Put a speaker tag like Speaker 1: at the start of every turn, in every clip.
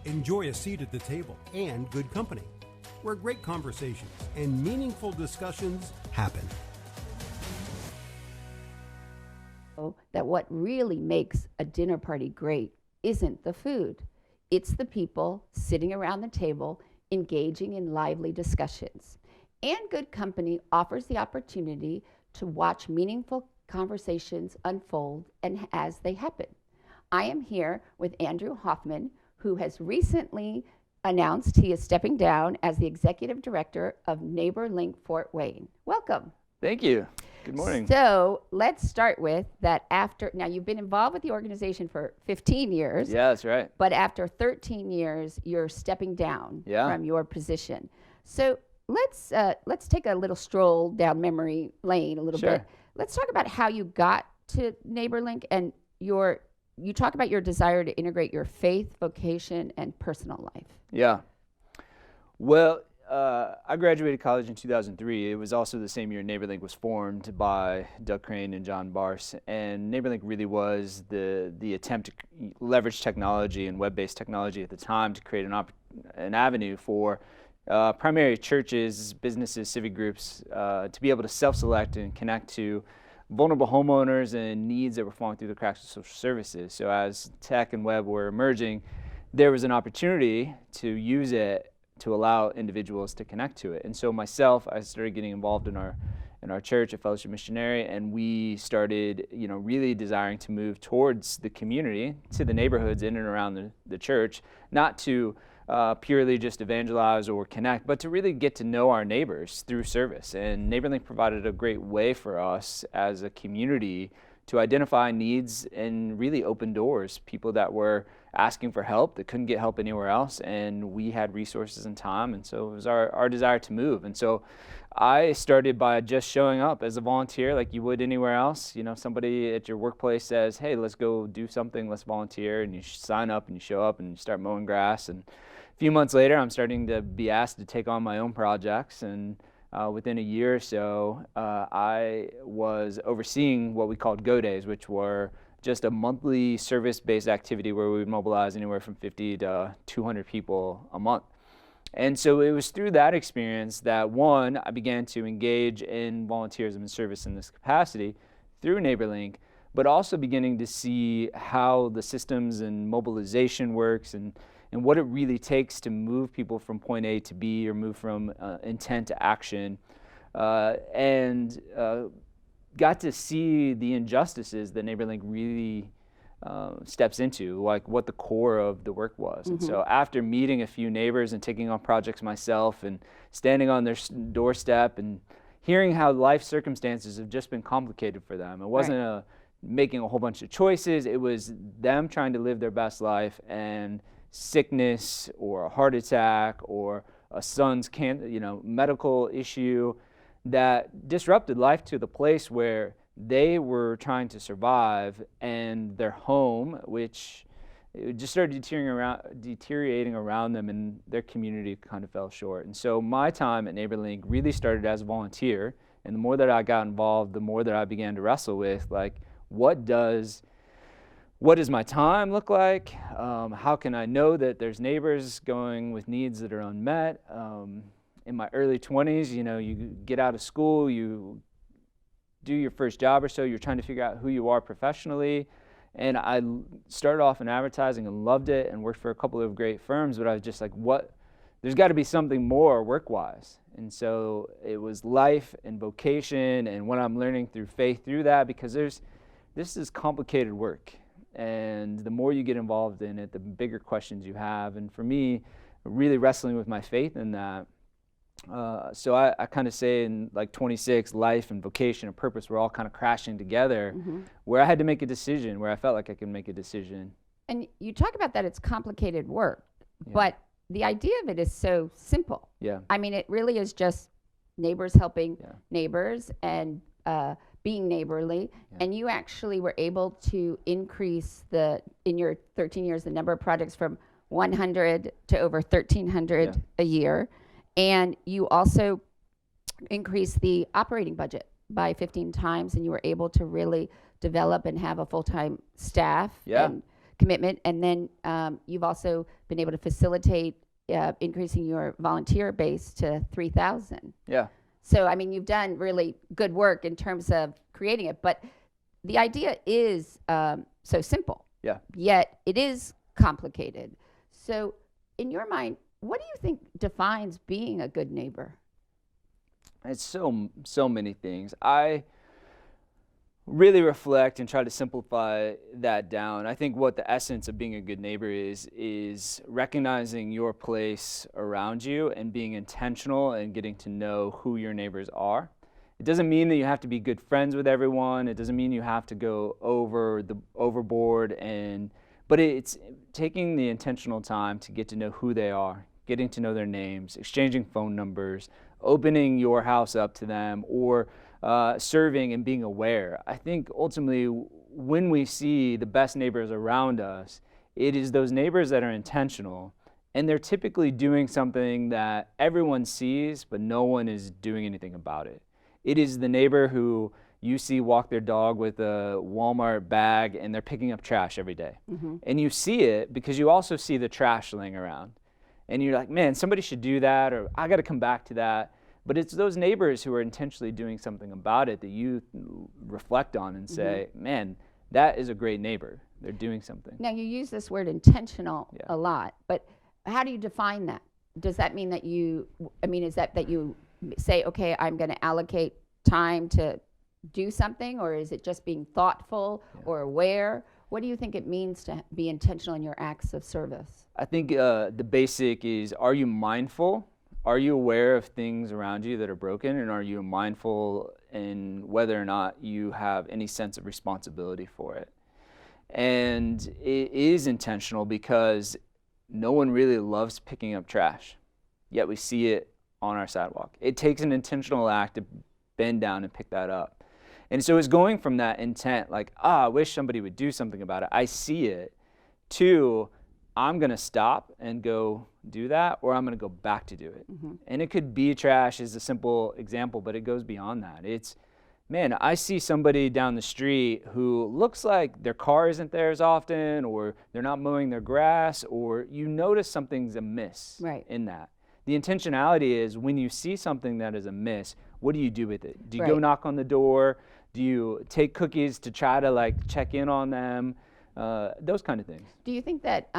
Speaker 1: Enjoy a seat at the table and good company, where great conversations and meaningful discussions happen.
Speaker 2: That what really makes a dinner party great isn't the food. It's the people sitting around the table engaging in lively discussions. And Good Company offers the opportunity to watch meaningful conversations unfold and as they happen. I am here with Andrew Hoffman, who has recently announced he is stepping down as the Executive Director of NeighborLink Fort Wayne. Welcome.
Speaker 3: Thank you. Good morning.
Speaker 2: So let's start with that now you've been involved with the organization for 15 years.
Speaker 3: Yeah, that's right.
Speaker 2: But after 13 years, you're stepping down from your position. So let's take a little stroll down memory lane a little bit. Let's talk about how you got to NeighborLink and you talk about your desire to integrate your faith, vocation, and personal life.
Speaker 3: Yeah. Well, I graduated college in 2003. It was also the same year NeighborLink was formed by Doug Crane and John Barse. And NeighborLink really was the attempt to leverage technology and web-based technology at the time to create an avenue for primary churches, businesses, civic groups to be able to self-select and connect to vulnerable homeowners and needs that were falling through the cracks of social services. So as tech and web were emerging, there was an opportunity to use it to allow individuals to connect to it. And so myself, I started getting involved in our church at Fellowship Missionary, and we started, really desiring to move towards the community, to the neighborhoods in and around the church, not to purely just evangelize or connect, but to really get to know our neighbors through service. And NeighborLink provided a great way for us as a community to identify needs and really open doors, people that were asking for help that couldn't get help anywhere else, and we had resources and time, and so it was our desire to move. And so I started by just showing up as a volunteer like you would anywhere else. Somebody at your workplace says, hey, let's go do something, let's volunteer, and you sign up and you show up and you start mowing grass. And a few months later, I'm starting to be asked to take on my own projects, and within a year or so, I was overseeing what we called Go Days, which were just a monthly service-based activity where we would mobilize anywhere from 50 to 200 people a month. And so it was through that experience that, one, I began to engage in volunteerism and service in this capacity through NeighborLink, but also beginning to see how the systems and mobilization works and what it really takes to move people from point A to B or move from intent to action, and got to see the injustices that NeighborLink really steps into, like what the core of the work was. And so after meeting a few neighbors and taking on projects myself and standing on their doorstep and hearing how life circumstances have just been complicated for them, it wasn't making a whole bunch of choices, it was them trying to live their best life, and sickness or a heart attack or a son's medical issue that disrupted life to the place where they were trying to survive, and their home, which just started deteriorating around them, and their community kind of fell short. And so my time at NeighborLink really started as a volunteer, and the more that I got involved, the more that I began to wrestle with, like, what does my time look like? How can I know that there's neighbors going with needs that are unmet? In my early 20s, you get out of school, you do your first job or so, you're trying to figure out who you are professionally. And I started off in advertising and loved it and worked for a couple of great firms, but I was just like, there's got to be something more work-wise. And so it was life and vocation and what I'm learning through faith through that, because this is complicated work. And the more you get involved in it, the bigger questions you have. And for me, really wrestling with my faith in that. So I kind of say in like 26, life and vocation and purpose were all kind of crashing together, where I had to make a decision, where I felt like I could make a decision.
Speaker 2: And you talk about that it's complicated work, but the idea of it is so simple.
Speaker 3: Yeah.
Speaker 2: I mean, it really is just neighbors helping neighbors and being neighborly. And you actually were able to increase in your 13 years, the number of projects from 100 to over 1,300 a year. And you also increased the operating budget by 15 times, and you were able to really develop and have a full-time staff and commitment. And then you've also been able to facilitate increasing your volunteer base to 3,000.
Speaker 3: Yeah.
Speaker 2: So, I mean, you've done really good work in terms of creating it, but the idea is so simple.
Speaker 3: Yeah.
Speaker 2: Yet it is complicated. So, in your mind, what do you think defines being a good neighbor?
Speaker 3: It's so many things. I really reflect and try to simplify that down. I think what the essence of being a good neighbor is recognizing your place around you and being intentional and getting to know who your neighbors are. It doesn't mean that you have to be good friends with everyone. It doesn't mean you have to go overboard, but it's taking the intentional time to get to know who they are, getting to know their names, exchanging phone numbers, opening your house up to them, or serving and being aware. I think ultimately when we see the best neighbors around us, it is those neighbors that are intentional, and they're typically doing something that everyone sees, but no one is doing anything about it. It is the neighbor who you see walk their dog with a Walmart bag and they're picking up trash every day. Mm-hmm. And you see it because you also see the trash laying around. And you're like, man, somebody should do that, or I got to come back to that. But it's those neighbors who are intentionally doing something about it that you reflect on and say, man, that is a great neighbor. They're doing something.
Speaker 2: Now, you use this word intentional a lot, but how do you define that? Does that mean that is that you say, okay, I'm going to allocate time to do something, or is it just being thoughtful or aware? What do you think it means to be intentional in your acts of service?
Speaker 3: I think the basic is, are you mindful? Are you aware of things around you that are broken, and are you mindful in whether or not you have any sense of responsibility for it? And it is intentional because no one really loves picking up trash, yet we see it on our sidewalk. It takes an intentional act to bend down and pick that up. And so it's going from that intent, like, I wish somebody would do something about it, I see it, to I'm going to stop and go do that, or I'm going to go back to do it. Mm-hmm. And it could be trash as a simple example, but it goes beyond that. It's, man, I see somebody down the street who looks like their car isn't there as often, or they're not mowing their grass, or you notice something's amiss in that. The intentionality is, when you see something that is amiss, what do you do with it? Do you go knock on the door? Do you take cookies to try to check in on them? Those kind of things.
Speaker 2: Do you think that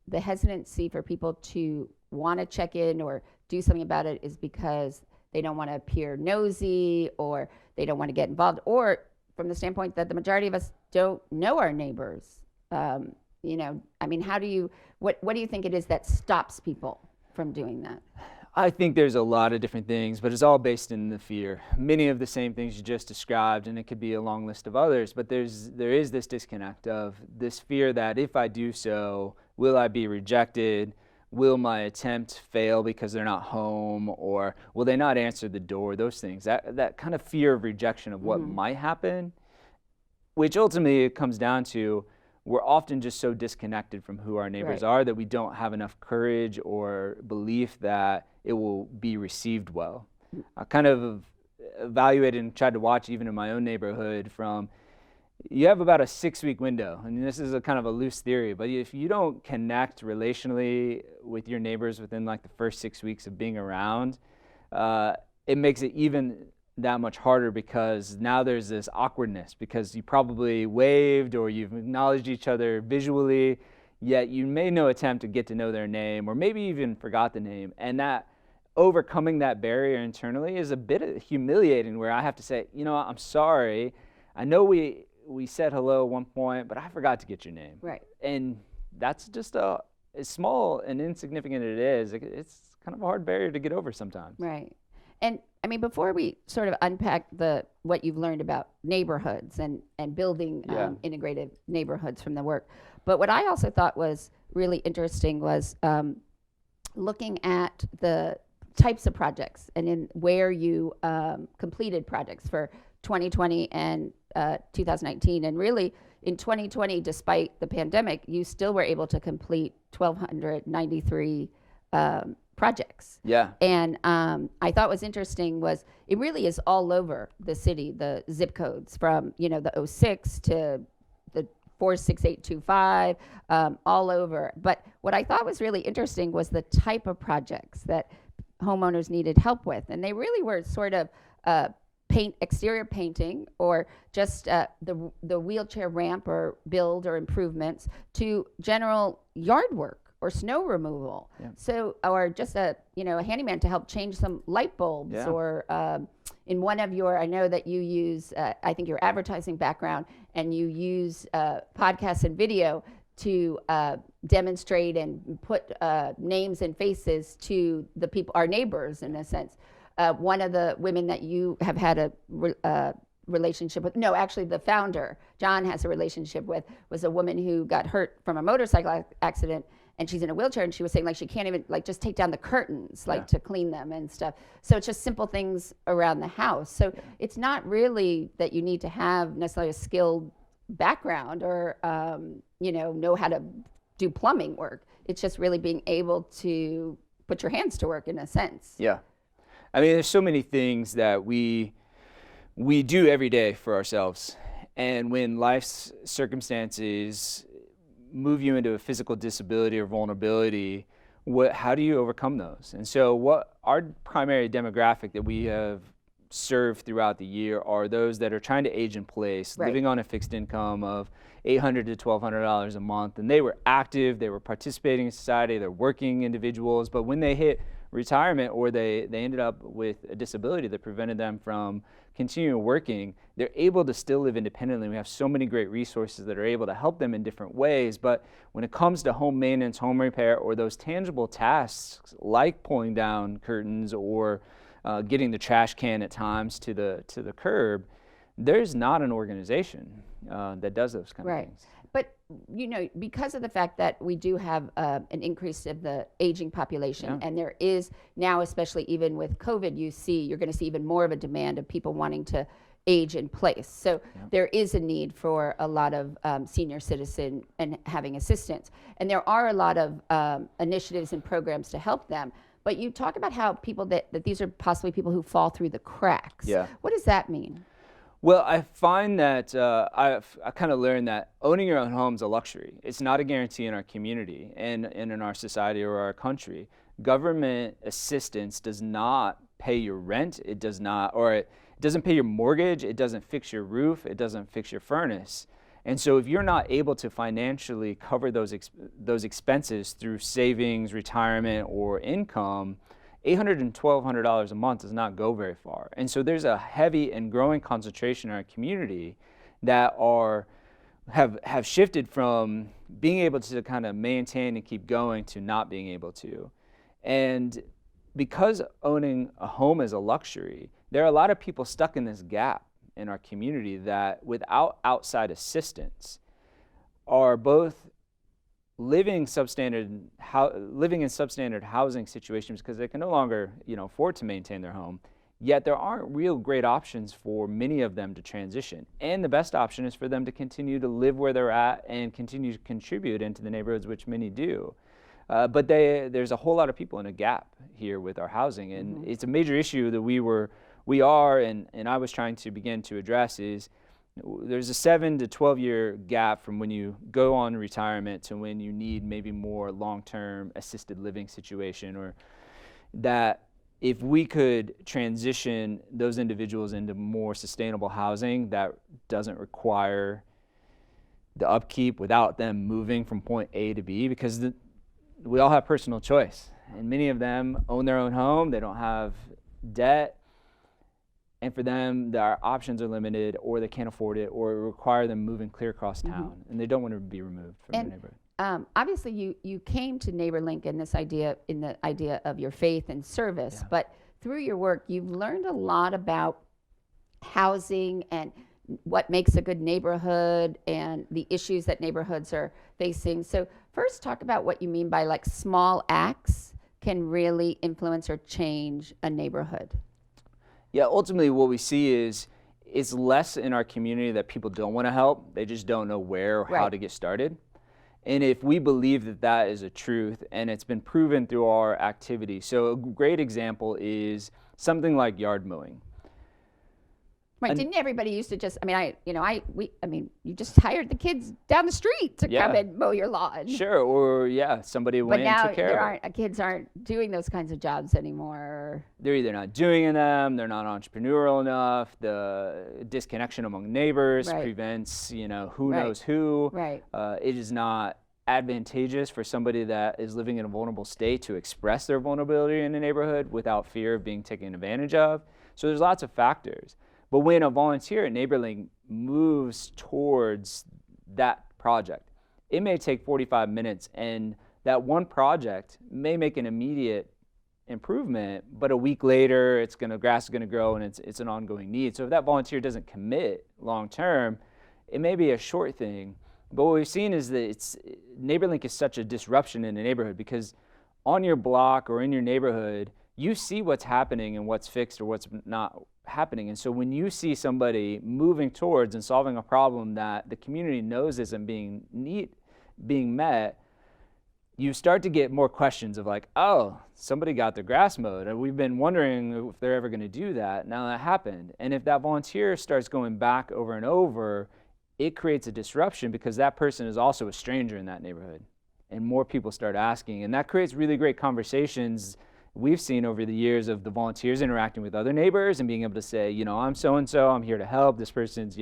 Speaker 2: the hesitancy for people to want to check in or do something about it is because they don't want to appear nosy, or they don't want to get involved, or from the standpoint that the majority of us don't know our neighbors? How do you, what do you think it is that stops people from doing that?
Speaker 3: I think there's a lot of different things, but it's all based in the fear. Many of the same things you just described, and it could be a long list of others, but there is this disconnect of this fear that if I do so, will I be rejected? Will my attempt fail because they're not home? Or will they not answer the door? Those things, that kind of fear of rejection of what might happen, which ultimately it comes down to, we're often just so disconnected from who our neighbors are that we don't have enough courage or belief that it will be received well. I kind of evaluated and tried to watch, even in my own neighborhood, from, you have about a 6-week window. And this is a kind of a loose theory, but if you don't connect relationally with your neighbors within the first 6 weeks of being around, it makes it even that much harder, because now there's this awkwardness because you probably waved or you've acknowledged each other visually, yet you made no attempt to get to know their name, or maybe even forgot the name. And that overcoming that barrier internally is a bit humiliating, where I have to say, I'm sorry. I know we said hello at one point, but I forgot to get your name. Right. And that's just as small and insignificant it is, it's kind of a hard barrier to get over sometimes.
Speaker 2: Right. And before we sort of unpack what you've learned about neighborhoods and building integrated neighborhoods from the work, but what I also thought was really interesting was looking at the types of projects and in where you completed projects for 2020 and 2019. And really, in 2020, despite the pandemic, you still were able to complete 1,293 projects.
Speaker 3: Yeah.
Speaker 2: And I thought was interesting was it really is all over the city, the zip codes from, the 06 to the 46825, all over. But what I thought was really interesting was the type of projects that homeowners needed help with. And they really were sort of exterior painting, or just the wheelchair ramp or build or improvements, to general yard work or snow removal. Yeah. So, or just a handyman to help change some light bulbs. Yeah. Or in one of your, I know that you use, I think your advertising background, and you use podcasts and video to demonstrate and put names and faces to the people, our neighbors, in a sense. One of the women that you have had a relationship with, no, actually the founder, John, has a relationship with, was a woman who got hurt from a motorcycle accident, and she's in a wheelchair, and she was saying, like, she can't even, like, just take down the curtains, like, to clean them and stuff. So it's just simple things around the house. So it's not really that you need to have necessarily a skilled background or know how to do plumbing work. It's just really being able to put your hands to work, in a sense.
Speaker 3: Yeah. I mean, there's so many things that we do every day for ourselves. And when life's circumstances move you into a physical disability or vulnerability, how do you overcome those? And so what our primary demographic that we have served throughout the year are those that are trying to age in place, right, living on a fixed income of $800 to $1,200 a month. And they were active, they were participating in society, they're working individuals, but when they hit retirement, or they ended up with a disability that prevented them from continuing working, they're able to still live independently. We have so many great resources that are able to help them in different ways. But when it comes to home maintenance, home repair, or those tangible tasks like pulling down curtains or getting the trash can at times to the curb, there's not an organization that does those kind of things.
Speaker 2: But, because of the fact that we do have an increase of the aging population, and there is now, especially even with COVID, you're going to see even more of a demand of people wanting to age in place. So there is a need for a lot of senior citizen and having assistance. And there are a lot of initiatives and programs to help them. But you talk about how people that these are possibly people who fall through the cracks.
Speaker 3: Yeah.
Speaker 2: What does that mean?
Speaker 3: Well, I find that I kind of learned that owning your own home is a luxury. It's not a guarantee in our community and in our society or our country. Government assistance does not pay your rent. It doesn't pay your mortgage. It doesn't fix your roof. It doesn't fix your furnace. And so if you're not able to financially cover those expenses through savings, retirement, or income, $800 and $1,200 a month does not go very far. And so there's a heavy and growing concentration in our community that have shifted from being able to kind of maintain and keep going to not being able to. And because owning a home is a luxury, there are a lot of people stuck in this gap in our community that, without outside assistance, are both living in substandard housing situations because they can no longer afford to maintain their home, yet there aren't real great options for many of them to transition. And the best option is for them to continue to live where they're at and continue to contribute into the neighborhoods, which many do. But there's a whole lot of people in a gap here with our housing, and it's a major issue that we are and I was trying to begin to address. Is there's a 7 to 12 year gap from when you go on retirement to when you need maybe more long-term assisted living situation, or that if we could transition those individuals into more sustainable housing that doesn't require the upkeep without them moving from point A to B, because we all have personal choice, and many of them own their own home, they don't have debt, and for them, their options are limited, or they can't afford it, or it require them moving clear across town, and they don't want to be removed from their neighborhood.
Speaker 2: Obviously, you came to NeighborLink in the idea of your faith and service, but through your work, you've learned a lot about housing and what makes a good neighborhood and the issues that neighborhoods are facing. So first, talk about what you mean by like small acts can really influence or change a neighborhood.
Speaker 3: Yeah, ultimately what we see is it's less in our community that people don't want to help. They just don't know where or how to get started. And if we believe that that is a truth, and it's been proven through our activity. So a great example is something like yard mowing.
Speaker 2: Right? Didn't everybody used to just? I mean, you just hired the kids down the street to come and mow your lawn.
Speaker 3: Sure, or somebody went and took care of it.
Speaker 2: Kids aren't doing those kinds of jobs anymore.
Speaker 3: They're either not doing them, they're not entrepreneurial enough. The disconnection among neighbors prevents, who knows who.
Speaker 2: Right.
Speaker 3: It is not advantageous for somebody that is living in a vulnerable state to express their vulnerability in the neighborhood without fear of being taken advantage of. So there's lots of factors. But when a volunteer at NeighborLink moves towards that project, it may take 45 minutes, and that one project may make an immediate improvement, but a week later, grass is gonna grow, and it's an ongoing need. So if that volunteer doesn't commit long term, it may be a short thing. But what we've seen is that NeighborLink is such a disruption in the neighborhood, because on your block or in your neighborhood, you see what's happening and what's fixed or what's not happening. And so when you see somebody moving towards and solving a problem that the community knows isn't being met, you start to get more questions of like, oh, somebody got their grass mowed, and we've been wondering if they're ever going to do that. Now that happened. And if that volunteer starts going back over and over, it creates a disruption, because that person is also a stranger in that neighborhood. And more people start asking, and that creates really great conversations we've seen over the years of the volunteers interacting with other neighbors and being able to say, I'm so-and-so, I'm here to help. This person's,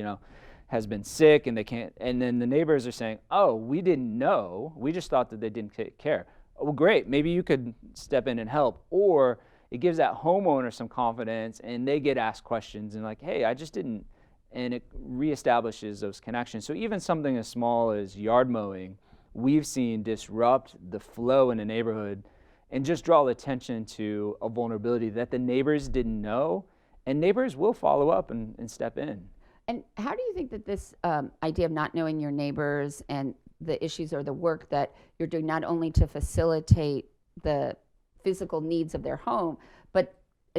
Speaker 3: has been sick and they can't, and then the neighbors are saying, oh, we didn't know. We just thought that they didn't take care. Oh, well, great, maybe you could step in and help. Or it gives that homeowner some confidence, and they get asked questions and like, hey, I just didn't, and it reestablishes those connections. So even something as small as yard mowing, we've seen disrupt the flow in a neighborhood and just draw attention to a vulnerability that the neighbors didn't know, and neighbors will follow up and step in.
Speaker 2: And how do you think that this idea of not knowing your neighbors and the issues or the work that you're doing, not only to facilitate the physical needs of their home, but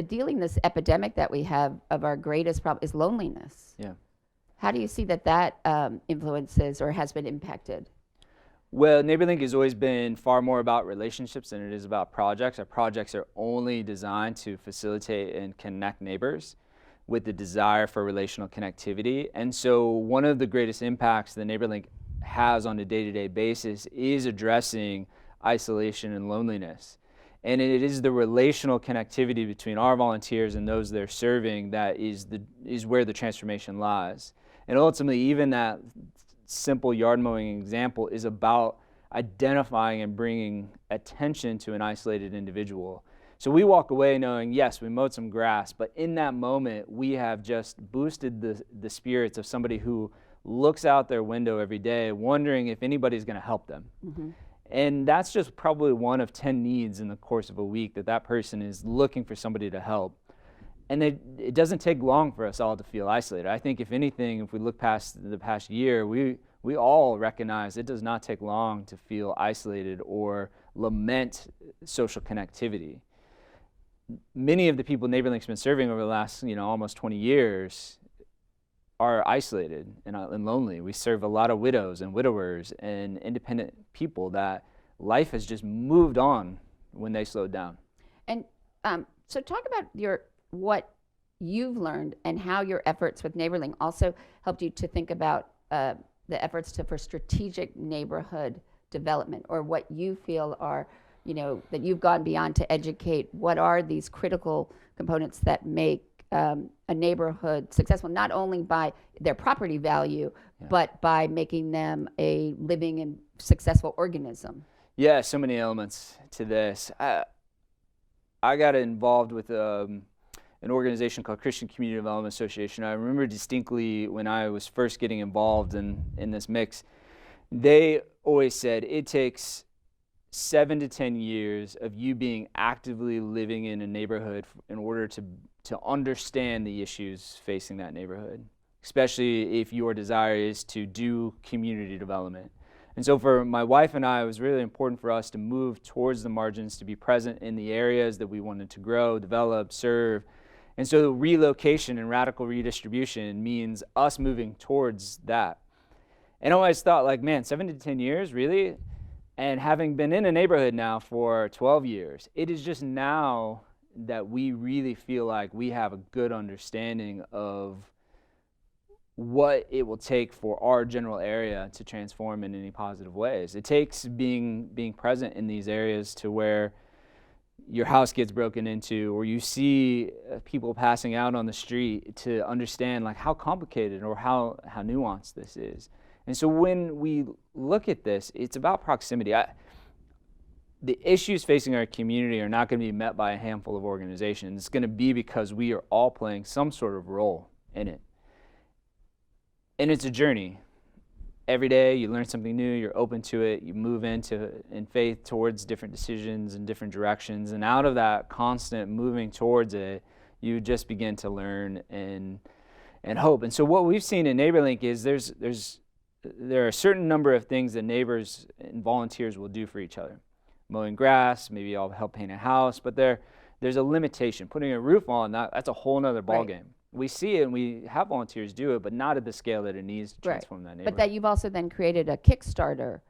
Speaker 2: dealing this epidemic that we have of our greatest problem is loneliness?
Speaker 3: Yeah.
Speaker 2: How do you see that influences or has been impacted?
Speaker 3: Well, NeighborLink has always been far more about relationships than it is about projects. Our projects are only designed to facilitate and connect neighbors with the desire for relational connectivity. And so one of the greatest impacts that NeighborLink has on a day-to-day basis is addressing isolation and loneliness. And it is the relational connectivity between our volunteers and those they're serving that is where the transformation lies. And ultimately, even that simple yard mowing example is about identifying and bringing attention to an isolated individual. So we walk away knowing, yes, we mowed some grass, but in that moment, we have just boosted the spirits of somebody who looks out their window every day wondering if anybody's going to help them. Mm-hmm. And that's just probably one of 10 needs in the course of a week that person is looking for somebody to help. And it doesn't take long for us all to feel isolated. I think if anything, if we look past the past year, we all recognize it does not take long to feel isolated or lament social connectivity. Many of the people NeighborLink's been serving over the last, almost 20 years are isolated and lonely. We serve a lot of widows and widowers and independent people that life has just moved on when they slowed down. And
Speaker 2: so talk about what you've learned and how your efforts with NeighborLink also helped you to think about the efforts for strategic neighborhood development, or what you feel are, that you've gone beyond to educate. What are these critical components that make a neighborhood successful, not only by their property value, but by making them a living and successful organism?
Speaker 3: Yeah, so many elements to this. I got involved with an organization called Christian Community Development Association. I remember distinctly when I was first getting involved in this mix, they always said it takes 7 to 10 years of you being actively living in a neighborhood in order to understand the issues facing that neighborhood, especially if your desire is to do community development. And so for my wife and I, it was really important for us to move towards the margins, to be present in the areas that we wanted to grow, develop, serve. And so relocation and radical redistribution means us moving towards that. And I always thought, like, man, 7 to 10 years, really? And having been in a neighborhood now for 12 years, it is just now that we really feel like we have a good understanding of what it will take for our general area to transform in any positive ways. It takes being present in these areas to where your house gets broken into, or you see people passing out on the street, to understand like how complicated or how nuanced this is. And so when we look at this, it's about proximity. The issues facing our community are not going to be met by a handful of organizations. It's going to be because we are all playing some sort of role in it. And it's a journey. Every day you learn something new, you're open to it, you move in faith towards different decisions and different directions, and out of that constant moving towards it, you just begin to learn and hope. And so what we've seen in NeighborLink is there are a certain number of things that neighbors and volunteers will do for each other. Mowing grass, maybe I'll help paint a house, but there's a limitation. Putting a roof on, that's a whole nother ballgame. We see it and we have volunteers do it, but not at the scale that it needs to transform that neighborhood.
Speaker 2: But that you've also then created a Kickstarter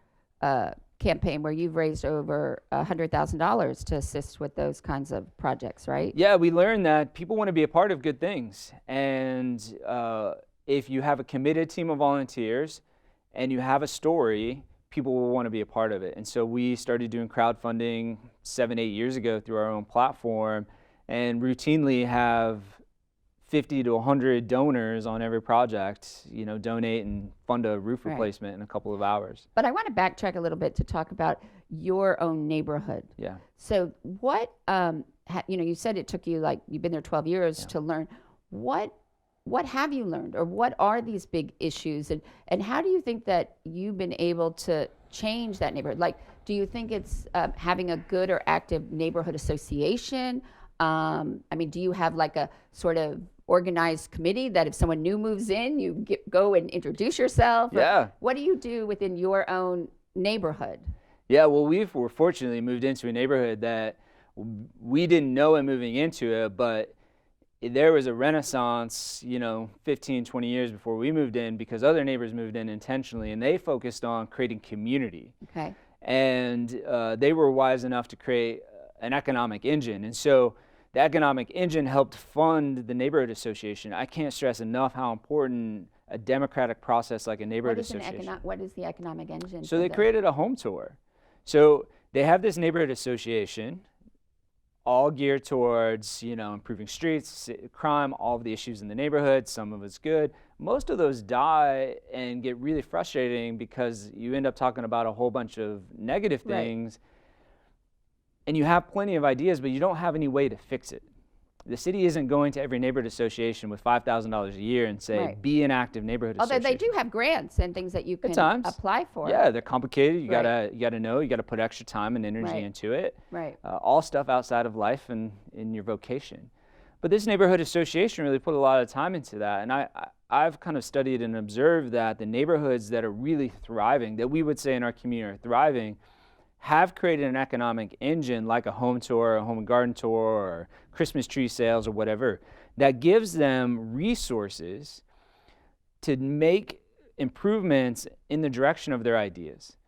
Speaker 2: campaign where you've raised over $100,000 to assist with those kinds of projects, right?
Speaker 3: Yeah, we learned that people want to be a part of good things. And if you have a committed team of volunteers and you have a story, people will want to be a part of it. And so we started doing crowdfunding 7-8 years ago through our own platform, and routinely have 50 to 100 donors on every project, donate and fund a roof replacement in a couple of hours.
Speaker 2: But I want to backtrack a little bit to talk about your own neighborhood.
Speaker 3: Yeah.
Speaker 2: So what, you said it took you, you've been there 12 years to learn. What have you learned, or what are these big issues, and how do you think that you've been able to change that neighborhood? Like, do you think it's having a good or active neighborhood association? Do you have like a sort of organized committee that if someone new moves in, you go and introduce yourself?
Speaker 3: Yeah.
Speaker 2: What do you do within your own neighborhood?
Speaker 3: Yeah, well, we're fortunately moved into a neighborhood that we didn't know it moving into it, but there was a renaissance, 15, 20 years before we moved in, because other neighbors moved in intentionally, and they focused on creating community.
Speaker 2: Okay.
Speaker 3: And they were wise enough to create an economic engine. And so the economic engine helped fund the neighborhood association. I can't stress enough how important a democratic process like a neighborhood association.
Speaker 2: What is the economic engine?
Speaker 3: So they created a home tour. So they have this neighborhood association, all geared towards, improving streets, crime, all of the issues in the neighborhood. Some of it's good. Most of those die and get really frustrating because you end up talking about a whole bunch of negative things. And you have plenty of ideas, but you don't have any way to fix it. The city isn't going to every neighborhood association with $5,000 a year and say, be an active neighborhood association.
Speaker 2: Although they do have grants and things that you can apply for.
Speaker 3: Yeah, they're complicated. You gotta know. You gotta put extra time and energy into it.
Speaker 2: Right.
Speaker 3: All stuff outside of life and in your vocation. But this neighborhood association really put a lot of time into that. And I've kind of studied and observed that the neighborhoods that are really thriving, that we would say in our community are thriving, have created an economic engine like a home tour, a home and garden tour, or Christmas tree sales or whatever, that gives them resources to make improvements in the direction of their ideas.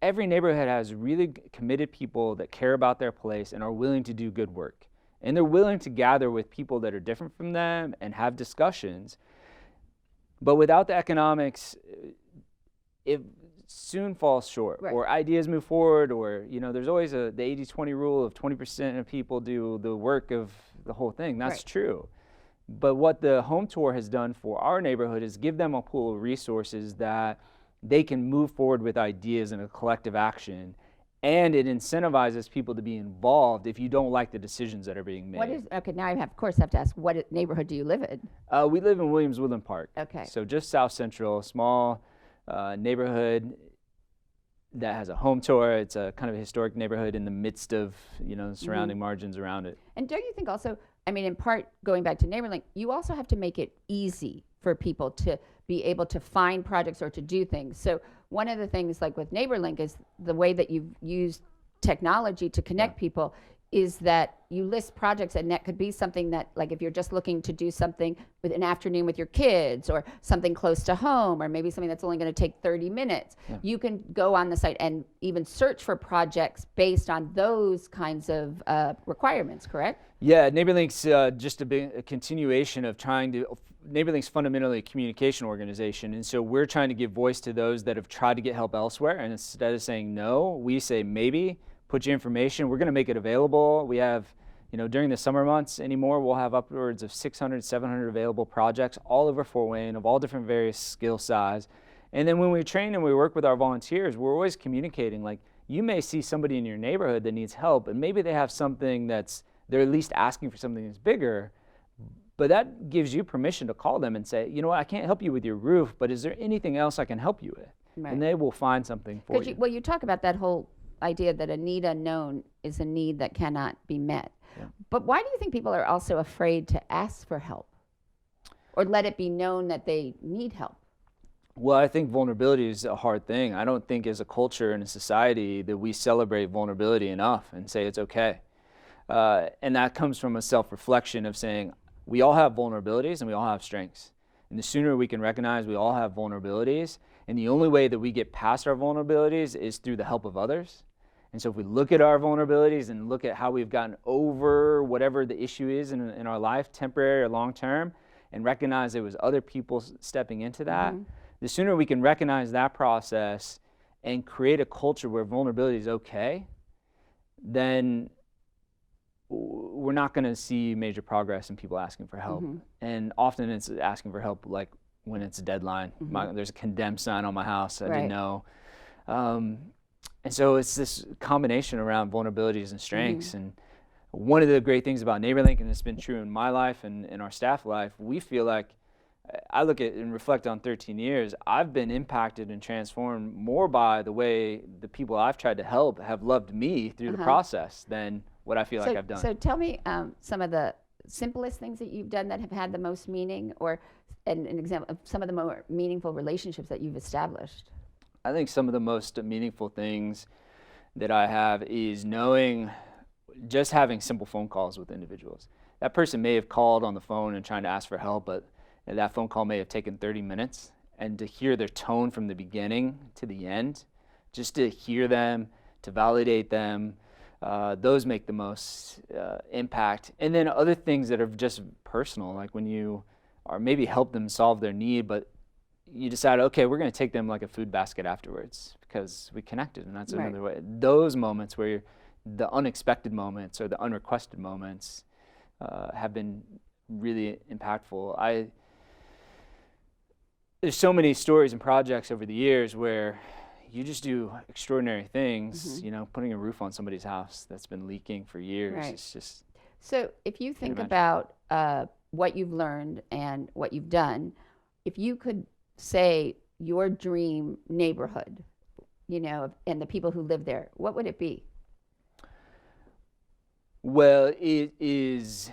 Speaker 3: Every neighborhood has really committed people that care about their place and are willing to do good work. And they're willing to gather with people that are different from them and have discussions. But without the economics, it soon falls short, or ideas move forward, or there's always the 80-20 rule of 20% of people do the work of the whole thing. That's true. But what the home tour has done for our neighborhood is give them a pool of resources that they can move forward with ideas in a collective action, and it incentivizes people to be involved if you don't like the decisions that are being made.
Speaker 2: Now I of course have to ask, what neighborhood do you live in?
Speaker 3: We live in Williams Woodland Park.
Speaker 2: Okay.
Speaker 3: So just South Central, a small neighborhood that has a home tour. It's a kind of a historic neighborhood in the midst of, surrounding margins around it.
Speaker 2: And don't you think also, in part, going back to NeighborLink, you also have to make it easy for people to be able to find projects or to do things. So one of the things, like with NeighborLink, is the way that you've used technology to connect people is that you list projects, and that could be something that, like, if you're just looking to do something with an afternoon with your kids, or something close to home, or maybe something that's only going to take 30 minutes, you can go on the site and even search for projects based on those kinds of requirements, correct?
Speaker 3: Yeah, NeighborLink's just a continuation of NeighborLink's fundamentally a communication organization, and so we're trying to give voice to those that have tried to get help elsewhere, and instead of saying no, we say maybe, put your information, we're going to make it available. We have, during the summer months anymore, we'll have upwards of 600, 700 available projects all over Fort Wayne of all different various skill size. And then when we train and we work with our volunteers, we're always communicating, like, you may see somebody in your neighborhood that needs help, and maybe they have something they're at least asking for something that's bigger, but that gives you permission to call them and say, you know what, I can't help you with your roof, but is there anything else I can help you with?
Speaker 2: Right.
Speaker 3: And they will find something for you.
Speaker 2: Well, you talk about that whole idea that a need unknown is a need that cannot be met. Yeah. But why do you think people are also afraid to ask for help or let it be known that they need help?
Speaker 3: Well, I think vulnerability is a hard thing. I don't think as a culture and a society that we celebrate vulnerability enough and say it's okay. And that comes from a self-reflection of saying we all have vulnerabilities and we all have strengths. And the sooner we can recognize we all have vulnerabilities, and the only way that we get past our vulnerabilities is through the help of others. And so if we look at our vulnerabilities and look at how we've gotten over whatever the issue is in our life, temporary or long-term, and recognize it was other people stepping into that, the sooner we can recognize that process and create a culture where vulnerability is okay, then we're not going to see major progress in people asking for help. And often it's asking for help like when it's a deadline. There's a condemned sign on my house, I didn't know. And so it's this combination around vulnerabilities and strengths. And one of the great things about NeighborLink, and it's been true in my life and in our staff life, we feel like, I look at and reflect on 13 years, I've been impacted and transformed more by the way the people I've tried to help have loved me through the process than what I feel like I've done.
Speaker 2: So tell me some of the simplest things that you've done that have had the most meaning, or an example of some of the more meaningful relationships that you've established.
Speaker 3: I think some of the most meaningful things that I have is just having simple phone calls with individuals. That person may have called on the phone and trying to ask for help, but that phone call may have taken 30 minutes. And to hear their tone from the beginning to the end, just to hear them, to validate them, those make the most impact. And then other things that are just personal, like when you are maybe help them solve their need, but you decide, okay, we're going to take them like a food basket afterwards because we connected, and that's another way. Those moments where the unexpected moments or the unrequested moments have been really impactful. There's so many stories and projects over the years where you just do extraordinary things, putting a roof on somebody's house that's been leaking for years. It's just...
Speaker 2: So if you think about what you've learned and what you've done, if you could say your dream neighborhood, and the people who live there, what would it be?
Speaker 3: Well, it is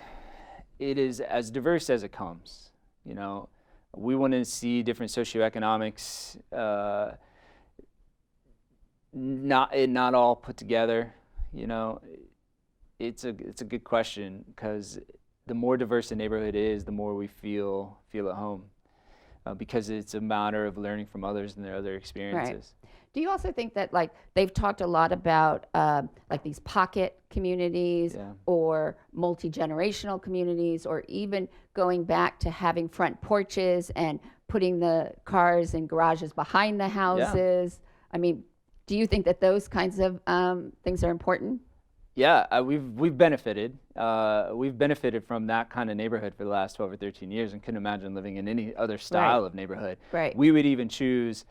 Speaker 3: as diverse as it comes. We want to see different socioeconomics, not all put together. It's a good question, because the more diverse the neighborhood is, the more we feel at home, because it's a matter of learning from others and their other experiences.
Speaker 2: Do you also think that, like, they've talked a lot about like these pocket communities or multi-generational communities, or even going back to having front porches and putting the cars and garages behind the houses? I mean, do you think that those kinds of things are important?
Speaker 3: Yeah, we've benefited. We've benefited from that kind of neighborhood for the last 12 or 13 years, and couldn't imagine living in any other style of neighborhood. We would even choose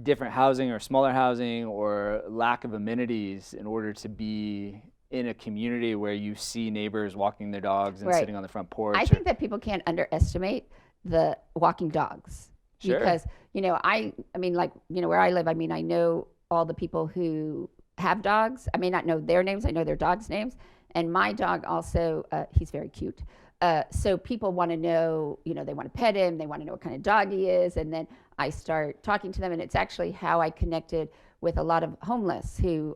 Speaker 3: different housing or smaller housing or lack of amenities in order to be in a community where you see neighbors walking their dogs and sitting on the front porch.
Speaker 2: I think that people can't underestimate the walking dogs. Because, I mean, like, where I live, I mean, I know all the people who have dogs. I may not know their names. I know their dogs' names. And my dog also, he's very cute. So people want to know, they want to pet him. They want to know what kind of dog he is. And then I start talking to them. And it's actually how I connected with a lot of homeless who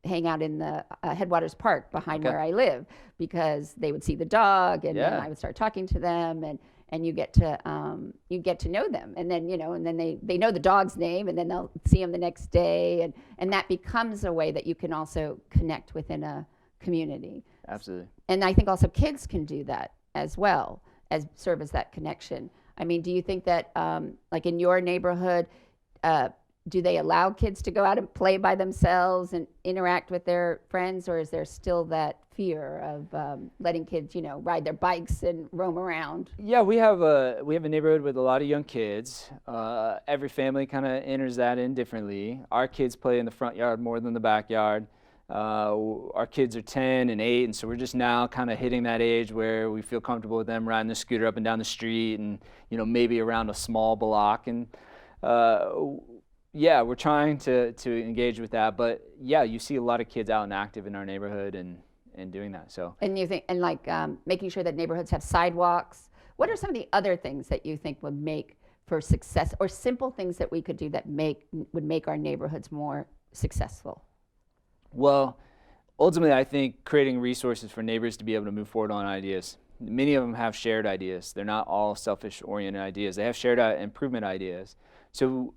Speaker 2: hang out in the Headwaters Park behind
Speaker 3: Okay.
Speaker 2: where I live, because they would see the dog, and then
Speaker 3: Yeah.
Speaker 2: I would start talking to them, and you get to know them, and then they know the dog's name, and then they'll see him the next day, and that becomes a way that you can also connect within a community.
Speaker 3: Absolutely.
Speaker 2: And I think also kids can do that as well, as serve as that connection. I mean, do you think that, like in your neighborhood, do they allow kids to go out and play by themselves and interact with their friends, or is there still that fear of letting kids, ride their bikes and roam around?
Speaker 3: Yeah, we have a neighborhood with a lot of young kids. Every family kind of enters that in differently. Our kids play in the front yard more than the backyard. Our kids are 10 and 8, and so we're just now kind of hitting that age where we feel comfortable with them riding the scooter up and down the street, and maybe around a small block. And yeah, we're trying to engage with that. But yeah, you see a lot of kids out and active in our neighborhood and doing that. So.
Speaker 2: And you think, and like making sure that neighborhoods have sidewalks. What are some of the other things that you think would make for success, or simple things that we could do that would make our neighborhoods more successful?
Speaker 3: Well, ultimately, I think creating resources for neighbors to be able to move forward on ideas. Many of them have shared ideas. They're not all selfish-oriented ideas. They have shared improvement ideas. So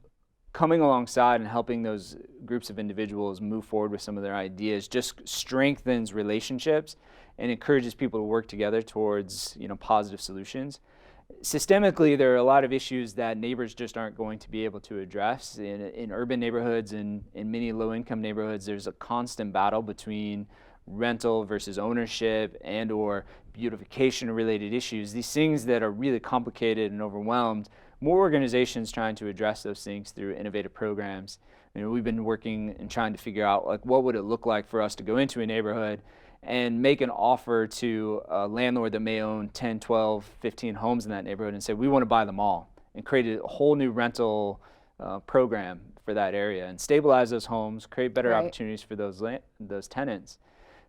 Speaker 3: coming alongside and helping those groups of individuals move forward with some of their ideas just strengthens relationships and encourages people to work together towards positive solutions. Systemically, there are a lot of issues that neighbors just aren't going to be able to address. In urban neighborhoods and in many low-income neighborhoods, there's a constant battle between rental versus ownership and or beautification-related issues. These things that are really complicated and overwhelmed. More organizations trying to address those things through innovative programs. We've been working and trying to figure out what would it look like for us to go into a neighborhood and make an offer to a landlord that may own 10, 12, 15 homes in that neighborhood and say, we want to buy them all, and create a whole new rental program for that area and stabilize those homes, create better opportunities for those tenants,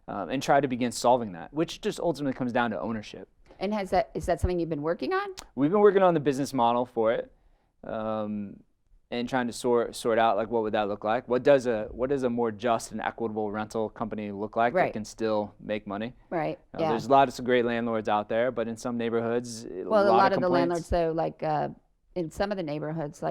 Speaker 3: and try to begin solving that, which just ultimately comes down to ownership.
Speaker 2: And is that something you've been working on?
Speaker 3: We've been working on the business model for it, and trying to sort out what would that look like? What does a more just and equitable rental company look like that can still make money?
Speaker 2: Right. Yeah.
Speaker 3: There's lots of great landlords out there, but in some neighborhoods,
Speaker 2: a lot of the landlords, though, in some of the neighborhoods,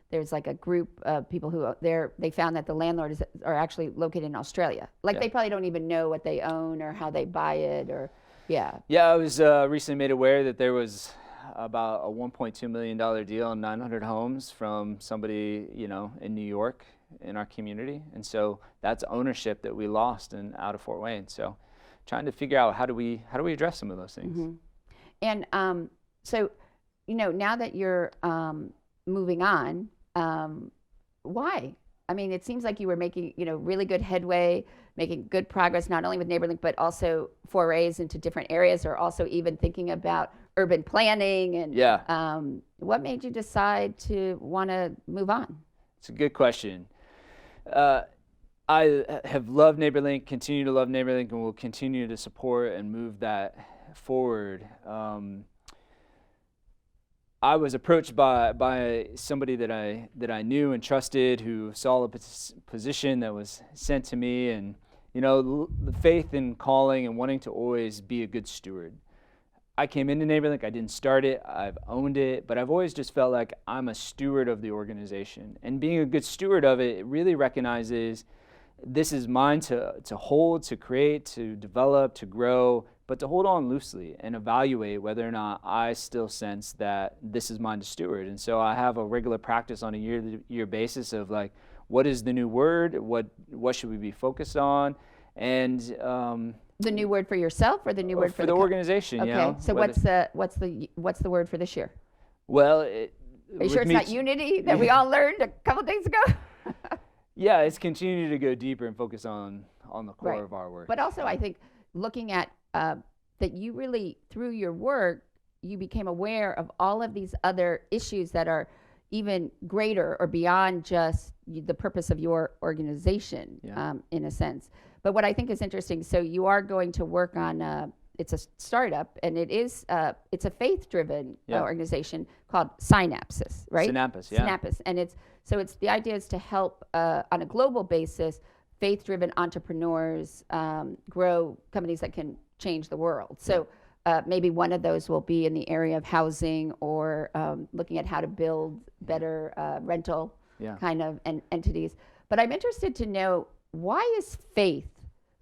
Speaker 2: there's a group of people who they found that the landlords are actually located in Australia. They probably don't even know what they own or how they buy it, or yeah.
Speaker 3: Yeah, I was recently made aware that there was about a $1.2 million deal on 900 homes from somebody, in New York in our community. And so that's ownership that we lost out of Fort Wayne. So trying to figure out how do we address some of those things.
Speaker 2: Mm-hmm. And so, now that you're moving on, why? I mean, it seems like you were making, really good headway, making good progress, not only with NeighborLink, but also forays into different areas, or also even thinking about urban planning. And what made you decide to want to move on?
Speaker 3: It's a good question. I have loved NeighborLink, continue to love NeighborLink, and will continue to support and move that forward. I was approached by somebody that I knew and trusted, who saw a position that was sent to me, and the faith and calling and wanting to always be a good steward. I came into NeighborLink, I didn't start it, I've owned it, but I've always just felt like I'm a steward of the organization. And being a good steward of it, it really recognizes this is mine to hold, to create, to develop, to grow, but to hold on loosely and evaluate whether or not I still sense that this is mine to steward. And so I have a regular practice on a year-to-year basis of what is the new word, what should we be focused on, and
Speaker 2: the new word for yourself, or the new word
Speaker 3: for the organization?
Speaker 2: Okay, so what's the word for this year?
Speaker 3: Well,
Speaker 2: are you sure it's not unity that we all learned a couple days ago?
Speaker 3: Yeah, it's continue to go deeper and focus on the core of our work.
Speaker 2: But also, I think looking at that, you really, through your work, you became aware of all of these other issues that are even greater or beyond just the purpose of your organization, in a sense. But what I think is interesting, so you are going to work on, it's a startup, and it's a faith-driven organization called Synapses, right?
Speaker 3: Synapses, yeah.
Speaker 2: Synapses, and the idea is to help on a global basis faith-driven entrepreneurs grow companies that can change the world. So maybe one of those will be in the area of housing, or looking at how to build better rental kind of entities. But I'm interested to know, why is faith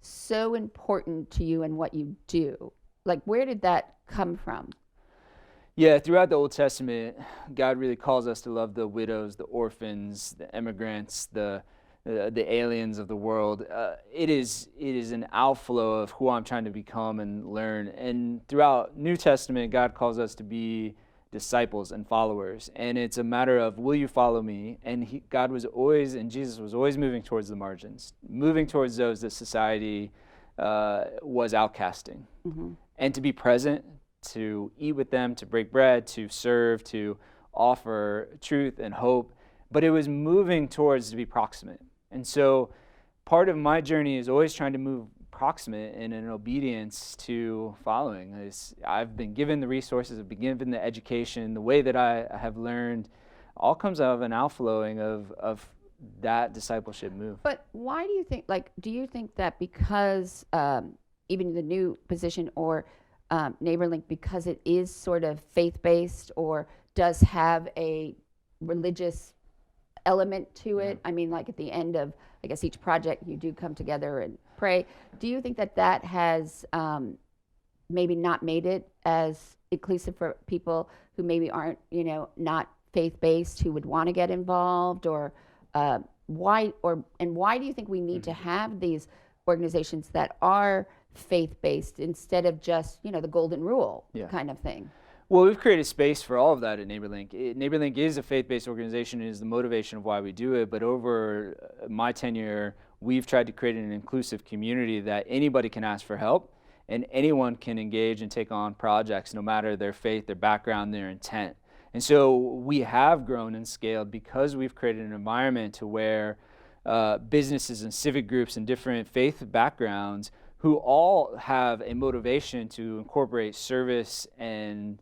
Speaker 2: so important to you and what you do? Like, where did that come from?
Speaker 3: Yeah, throughout the Old Testament, God really calls us to love the widows, the orphans, the immigrants, the aliens of the world. It is an outflow of who I'm trying to become and learn. And throughout New Testament, God calls us to be disciples and followers. And it's a matter of, will you follow me? And God was always, and Jesus was always moving towards the margins, moving towards those that society was outcasting. And to be present, to eat with them, to break bread, to serve, to offer truth and hope. But it was moving towards to be proximate. And so part of my journey is always trying to move proximate in an obedience to following. I've been given the resources, I've been given the education, the way that I have learned, all comes out of an outflowing of that discipleship move.
Speaker 2: But why do you think, do you think that because even the new position or NeighborLink, because it is sort of faith-based or does have a religious element to it? I mean, like at the end of, I guess, each project, you do come together and pray. Do you think that has maybe not made it as inclusive for people who maybe aren't, not faith-based, who would want to get involved? Or why do you think we need to have these organizations that are faith-based instead of just, the golden rule kind of thing?
Speaker 3: Well, we've created space for all of that at NeighborLink. NeighborLink is a faith-based organization, and is the motivation of why we do it. But over my tenure, we've tried to create an inclusive community that anybody can ask for help, and anyone can engage and take on projects, no matter their faith, their background, their intent. And so we have grown and scaled because we've created an environment to where businesses and civic groups and different faith backgrounds who all have a motivation to incorporate service and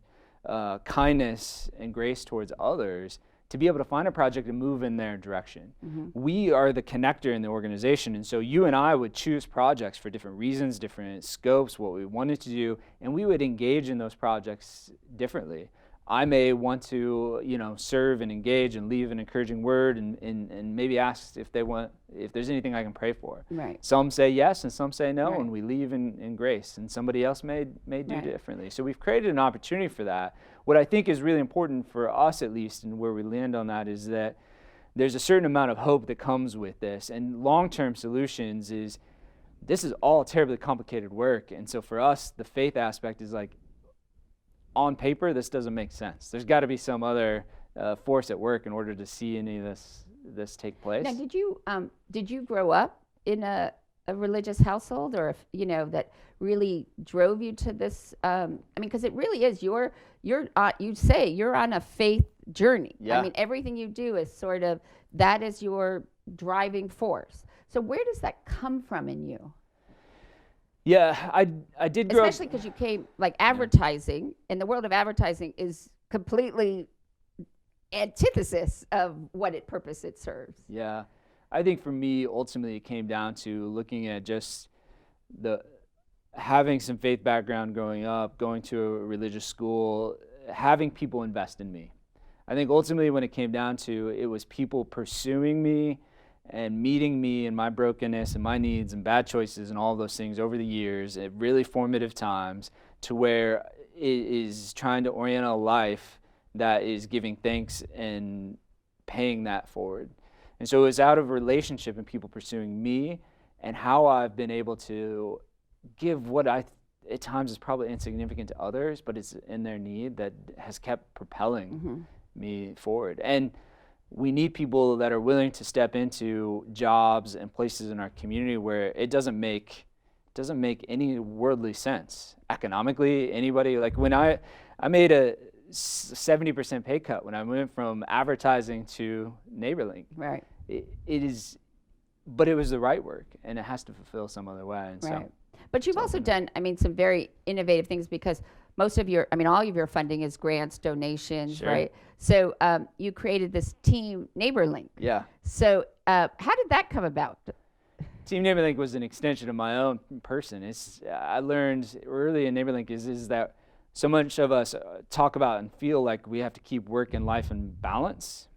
Speaker 3: kindness and grace towards others, to be able to find a project and move in their direction. We are the connector in the organization, and so you and I would choose projects for different reasons, different scopes, what we wanted to do, and we would engage in those projects differently. I may want to, serve and engage and leave an encouraging word and maybe ask if there's anything I can pray for.
Speaker 2: Right.
Speaker 3: Some say yes and some say no,
Speaker 2: right.
Speaker 3: and we leave in grace, and somebody else may do right. differently. So we've created an opportunity for that. What I think is really important for us, at least, and where we land on that, is that there's a certain amount of hope that comes with this, and long-term solutions this is all terribly complicated work. And so for us, the faith aspect is like, on paper, this doesn't make sense. There's got to be some other force at work in order to see any of this take place.
Speaker 2: Now, did you grow up in a religious household, or that really drove you to this? Because it really is you say you're on a faith journey.
Speaker 3: Yeah.
Speaker 2: I mean, everything you do is sort of, that is your driving force. So where does that come from in you?
Speaker 3: Yeah, I did grow up.
Speaker 2: Especially because you came, advertising, and the world of advertising is completely antithesis of what purpose it serves.
Speaker 3: Yeah, I think for me, ultimately, it came down to looking at just having some faith background growing up, going to a religious school, having people invest in me. I think ultimately when it came down to it was people pursuing me and meeting me in my brokenness and my needs and bad choices and all those things over the years at really formative times, to where it is trying to orient a life that is giving thanks and paying that forward. And so it was out of relationship and people pursuing me, and how I've been able to give what at times is probably insignificant to others, but it's in their need, that has kept propelling me forward. And we need people that are willing to step into jobs and places in our community where it doesn't make any worldly sense economically. Anybody, like when I made a 70% pay cut when I went from advertising to NeighborLink.
Speaker 2: Right.
Speaker 3: But it was the right work, and it has to fulfill some other way. And
Speaker 2: right.
Speaker 3: So,
Speaker 2: but you've also done, some very innovative things, because most of all of your funding is grants, donations,
Speaker 3: sure.
Speaker 2: right? So you created this team, NeighborLink.
Speaker 3: Yeah.
Speaker 2: So how did that come about?
Speaker 3: Team NeighborLink was an extension of my own person. I learned early in NeighborLink is that so much of us talk about and feel like we have to keep work and life in balance,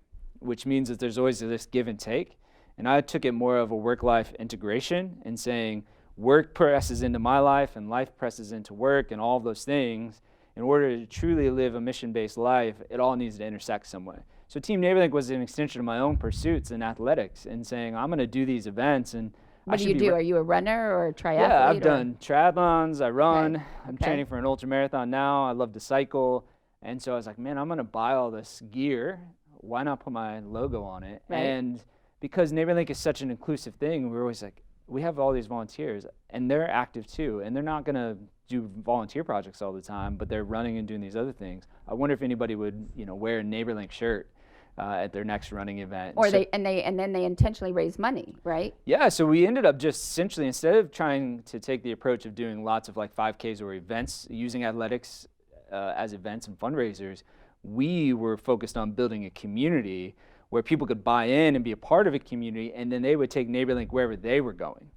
Speaker 3: which means that there's always this give and take. And I took it more of a work-life integration and saying work presses into my life and life presses into work and all of those things. In order to truly live a mission-based life, it all needs to intersect some way. So Team NeighborLink was an extension of my own pursuits in athletics and saying, I'm going to do these events. And
Speaker 2: what do you do? Are you a runner or a triathlete?
Speaker 3: Yeah, I've done triathlons. I run.
Speaker 2: Okay.
Speaker 3: I'm training for an ultra marathon now. I love to cycle. And so I was like, man, I'm going to buy all this gear. Why not put my logo on it?
Speaker 2: Right.
Speaker 3: And because NeighborLink is such an inclusive thing, we're always like, we have all these volunteers and they're active too. And they're not going to do volunteer projects all the time, but they're running and doing these other things. I wonder if anybody would, wear a NeighborLink shirt at their next running event.
Speaker 2: Or then they intentionally raise money, right?
Speaker 3: Yeah, so we ended up just essentially, instead of trying to take the approach of doing lots of like 5Ks or events, using athletics as events and fundraisers, we were focused on building a community where people could buy in and be a part of a community, and then they would take NeighborLink wherever they were going.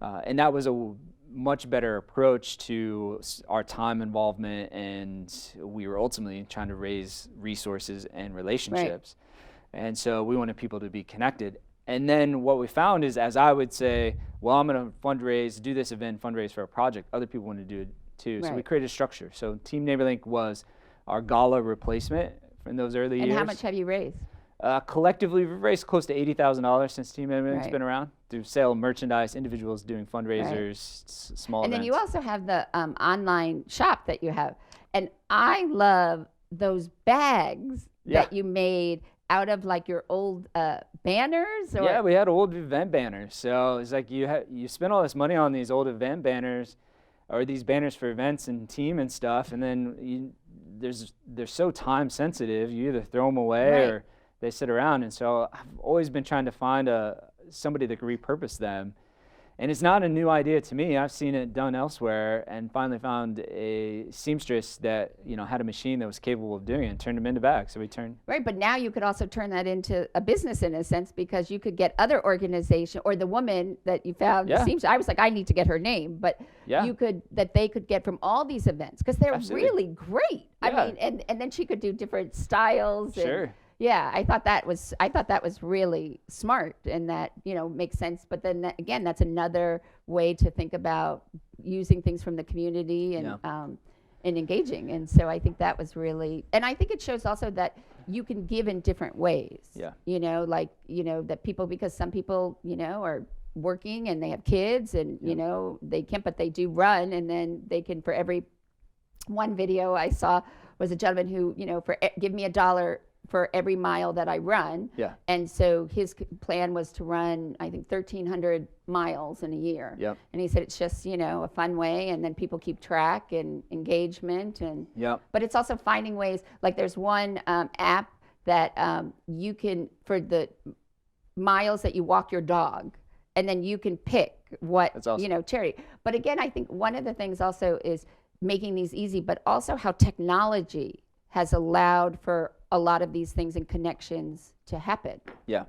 Speaker 3: And that was a much better approach to our time involvement, and we were ultimately trying to raise resources and relationships. Right. And so we wanted people to be connected. And then what we found is, as I would say, well, I'm going to fundraise, do this event, fundraise for a project, other people want to do it too. Right. So we created a structure. So Team NeighborLink was our gala replacement in those early years.
Speaker 2: And how much have you raised?
Speaker 3: Collectively, we've raised close to $80,000 since Team NeighborLink's been around through sale of merchandise, individuals doing fundraisers, small
Speaker 2: and
Speaker 3: events.
Speaker 2: then you also have the online shop that you have. And I love those bags that you made out of like your old banners. Or?
Speaker 3: Yeah, we had old event banners. So it's like you spend all this money on these old event banners or these banners for events and team and stuff, and then they're so time sensitive. You either throw them away or they sit around, and so I've always been trying to find somebody that can repurpose them. And it's not a new idea to me. I've seen it done elsewhere, and finally found a seamstress that had a machine that was capable of doing it and turned them into bags. So we turned. Right,
Speaker 2: but now you could also turn that into a business in a sense, because you could get other organization or the woman that you found seamstress. I was like, I need to get her name, but they could get from all these events because they're really great. Yeah. I mean, and then she could do different styles.
Speaker 3: Sure.
Speaker 2: Yeah, I thought that was really smart, and that makes sense. But then again, that's another way to think about using things from the community and engaging. And so I think that was really, and I think it shows also that you can give in different ways.
Speaker 3: Yeah.
Speaker 2: That people, because some people are working and they have kids and they can't, but they do run, and then they can, for every one video I saw was a gentleman who give me $1 for every mile that I run.
Speaker 3: Yeah.
Speaker 2: And so his plan was to run, I think, 1,300 miles in a year.
Speaker 3: Yep.
Speaker 2: And he said it's just, a fun way, and then people keep track and engagement. And but it's also finding ways, like there's one app that you can, for the miles that you walk your dog, and then you can pick what, charity. But again, I think one of the things also is making these easy, but also how technology has allowed for a lot of these things and connections to happen.
Speaker 3: Yeah.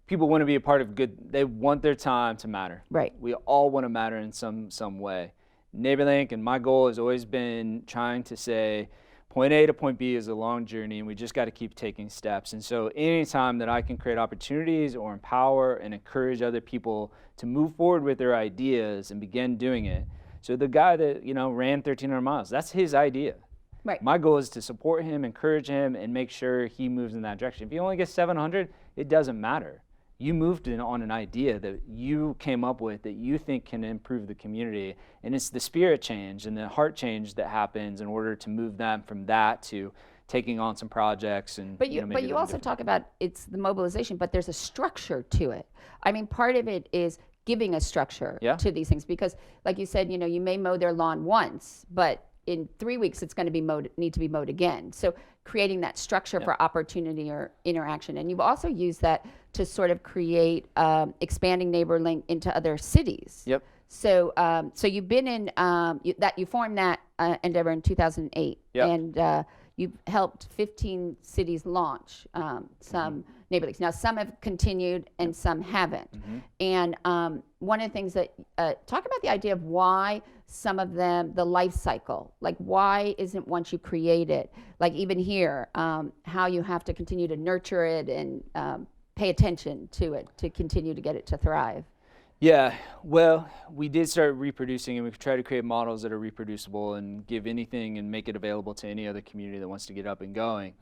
Speaker 3: People want to be a part of good. They want their time to matter.
Speaker 2: Right.
Speaker 3: We all want to matter in some way. NeighborLink, and my goal has always been trying to say point A to point B is a long journey, and we just got to keep taking steps. And so anytime that I can create opportunities or empower and encourage other people to move forward with their ideas and begin doing it. So the guy that ran 1,300 miles, that's his idea.
Speaker 2: Right.
Speaker 3: My goal is to support him, encourage him, and make sure he moves in that direction. If he only gets 700, it doesn't matter. You moved on an idea that you came up with that you think can improve the community. And it's the spirit change and the heart change that happens in order to move them from that to taking on some projects. And
Speaker 2: But you also talk about it's the mobilization, but there's a structure to it. I mean, part of it is giving a structure to these things, because like you said, you may mow their lawn once, but in 3 weeks, it's going to need to be mowed again. So creating that structure for opportunity or interaction. And you've also used that to sort of create expanding NeighborLink into other cities.
Speaker 3: Yep.
Speaker 2: So you've been in, you formed that endeavor in 2008.
Speaker 3: Yep.
Speaker 2: And you've helped 15 cities launch some NeighborLinks. Now, some have continued and some haven't. And one of the things that, talk about the idea of why some of them, the life cycle, like why isn't once you create it, like even here, how you have to continue to nurture it and pay attention to it to continue to get it to thrive.
Speaker 3: Yeah, well, we did start reproducing, and we've tried to create models that are reproducible and give anything and make it available to any other community that wants to get up and going.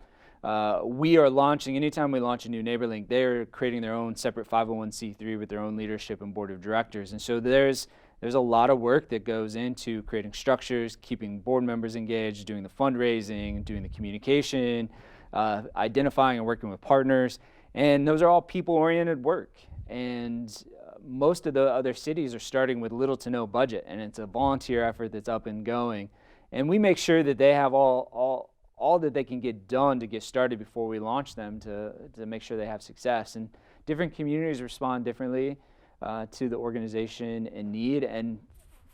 Speaker 3: We are launching, anytime we launch a new NeighborLink, they're creating their own separate 501c3 with their own leadership and board of directors. And so there's a lot of work that goes into creating structures, keeping board members engaged, doing the fundraising, doing the communication, identifying and working with partners. And those are all people-oriented work. And most of the other cities are starting with little to no budget, and it's a volunteer effort that's up and going. And we make sure that they have all that they can get done to get started before we launch them to make sure they have success. And different communities respond differently to the organization and need. And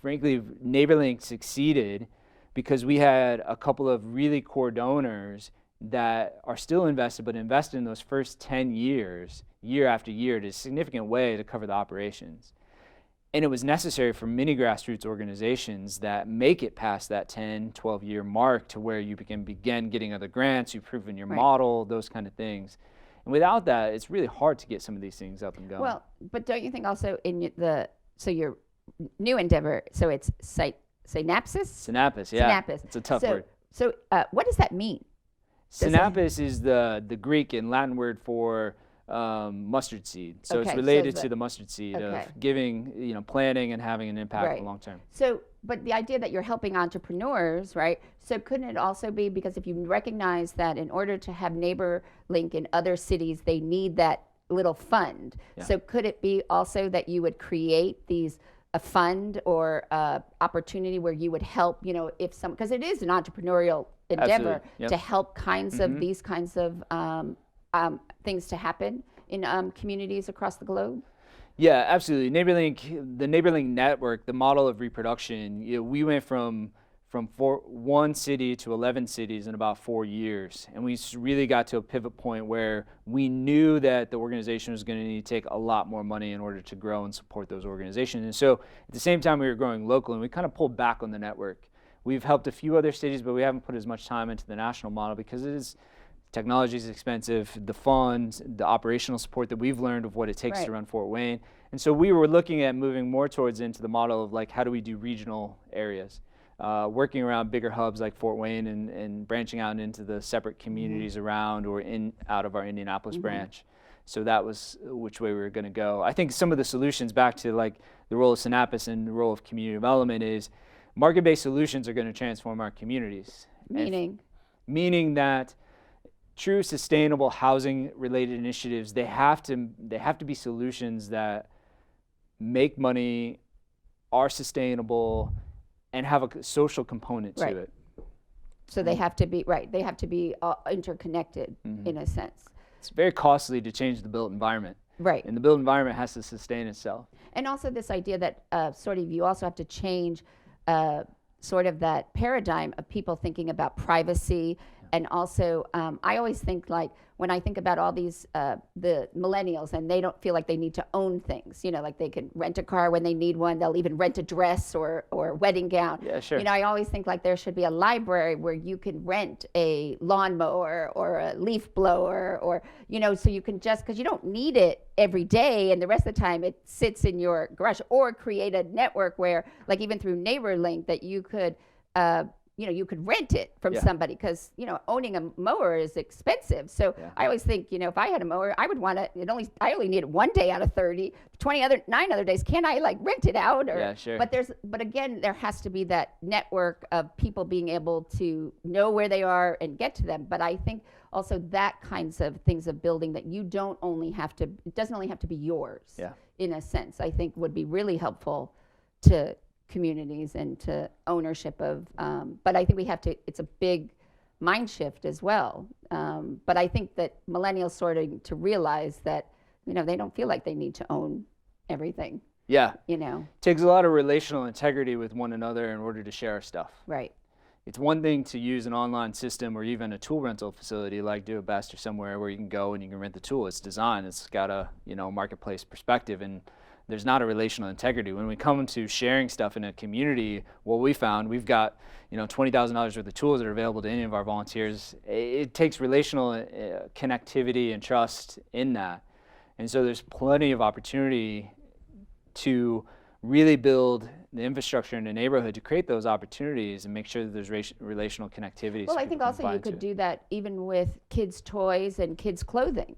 Speaker 3: frankly, NeighborLink succeeded because we had a couple of really core donors that are still invested, but invested in those first 10 years, year after year, in a significant way to cover the operations. And it was necessary for many grassroots organizations that make it past that 10, 12-year mark to where you can begin getting other grants, you've proven your model, those kind of things. And without that, it's really hard to get some of these things up and going.
Speaker 2: Well, but don't you think also in so your new endeavor, so it's synapsis?
Speaker 3: Synapsis, yeah.
Speaker 2: Synapsis.
Speaker 3: It's a tough word.
Speaker 2: So what does that mean?
Speaker 3: Synapsis is the Greek and Latin word for mustard seed. So it's related to the mustard seed of giving, planning and having an impact long term.
Speaker 2: So, but the idea that you're helping entrepreneurs, right? So couldn't it also be because if you recognize that in order to have NeighborLink in other cities, they need that little fund. Yeah. So could it be also that you would create a fund or opportunity where you would help, if some, because it is an entrepreneurial endeavor to help kinds of these kinds of things to happen in communities across the globe?
Speaker 3: Yeah, absolutely. The NeighborLink network, the model of reproduction, we went from one city to 11 cities in about 4 years. And we really got to a pivot point where we knew that the organization was going to need to take a lot more money in order to grow and support those organizations. And so at the same time we were growing locally, and we kind of pulled back on the network. We've helped a few other cities, but we haven't put as much time into the national model because technology is expensive, the funds, the operational support that we've learned of what it takes to run Fort Wayne. And so we were looking at moving more towards into the model of how do we do regional areas, working around bigger hubs like Fort Wayne and branching out into the separate communities around or out of our Indianapolis branch. So that was which way we were going to go. I think some of the solutions back to the role of Synapsis and the role of community development is market-based solutions are going to transform our communities. Meaning that true sustainable housing related initiatives, they have to be solutions that make money, are sustainable, and have a social component to it.
Speaker 2: So they have to be they have to be interconnected in a sense.
Speaker 3: It's very costly to change the built environment.
Speaker 2: Right.
Speaker 3: And the built environment has to sustain itself.
Speaker 2: And also this idea that you also have to change sort of that paradigm of people thinking about privacy. And also, I always think when I think about all these, the millennials, and they don't feel like they need to own things, like they can rent a car when they need one, they'll even rent a dress or wedding gown.
Speaker 3: Yeah, sure.
Speaker 2: I always think there should be a library where you can rent a lawnmower or a leaf blower or, so you can because you don't need it every day and the rest of the time it sits in your garage, or create a network where even through NeighborLink that you could, you could rent it from somebody because, owning a mower is expensive. So I always think, if I had a mower, I would want to, I only need it one day out of 30, 9 other days. Can I rent it out? Or,
Speaker 3: sure.
Speaker 2: But again, there has to be that network of people being able to know where they are and get to them. But I think also that kinds of things of building that it doesn't only have to be yours in a sense, I think would be really helpful to communities and to ownership of, but I think it's a big mind shift as well. But I think that millennials starting to realize that, they don't feel like they need to own everything.
Speaker 3: Yeah. Takes a lot of relational integrity with one another in order to share our stuff.
Speaker 2: Right.
Speaker 3: it's one thing to use an online system or even a tool rental facility like Do It Best or somewhere where you can go and you can rent the tool. It's designed, it's got a marketplace perspective, and there's not a relational integrity. When we come to sharing stuff in a community, what we found, we've got $20,000 worth of tools that are available to any of our volunteers. It takes relational connectivity and trust in that. And so there's plenty of opportunity to really build the infrastructure in the neighborhood to create those opportunities and make sure that there's relational connectivity.
Speaker 2: Well,
Speaker 3: so
Speaker 2: I think
Speaker 3: people
Speaker 2: also
Speaker 3: can
Speaker 2: you
Speaker 3: find
Speaker 2: could
Speaker 3: it.
Speaker 2: do that even with kids' toys and kids' clothing.